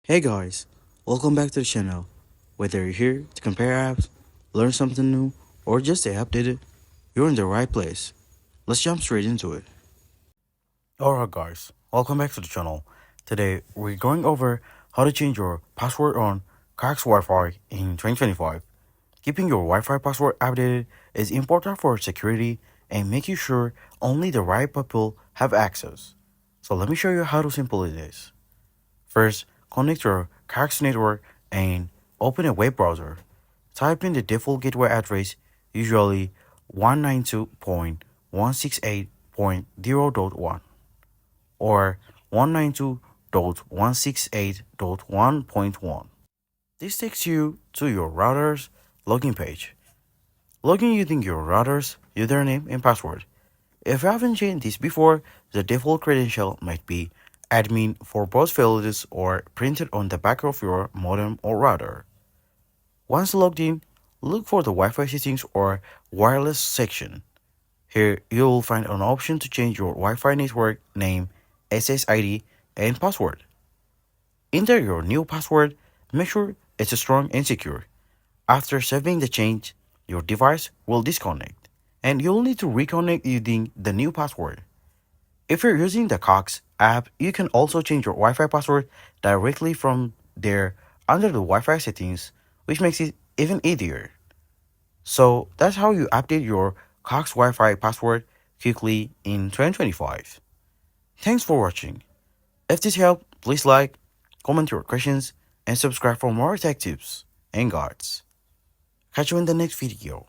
Hey guys, welcome back to the channel. Whether you're here to compare apps, learn something new, or just stay updated, you're in the right place. Let's jump straight into it. Alright guys, welcome back to the channel. Today we're going over how to change your password on Cox Wi-Fi in 2025. Keeping your Wi-Fi password updated is important for security and making sure only the right people have access. So let me show you how to simple it is. First, connect your Cox network and open a web browser. Type in the default gateway address, usually 192.168.0.1 or 192.168.1.1. This takes you to your router's login page. Log in using your router's username and password. If you haven't changed this before, the default credential might be admin for both facilities or printed on the back of your modem or router. Once logged in, look for the Wi-Fi settings or wireless section. Here, you will find an option to change your Wi-Fi network name, SSID, and password. Enter your new password, make sure it's strong and secure. After saving the change, your device will disconnect, and you'll need to reconnect using the new password. If you're using the Cox app, you can also change your Wi-Fi password directly from there under the Wi-Fi settings, which makes it even easier. So that's how you update your Cox Wi-Fi password quickly in 2025. Thanks for watching. If this helped, please like, comment your questions, and subscribe for more tech tips and guides. Catch you in the next video.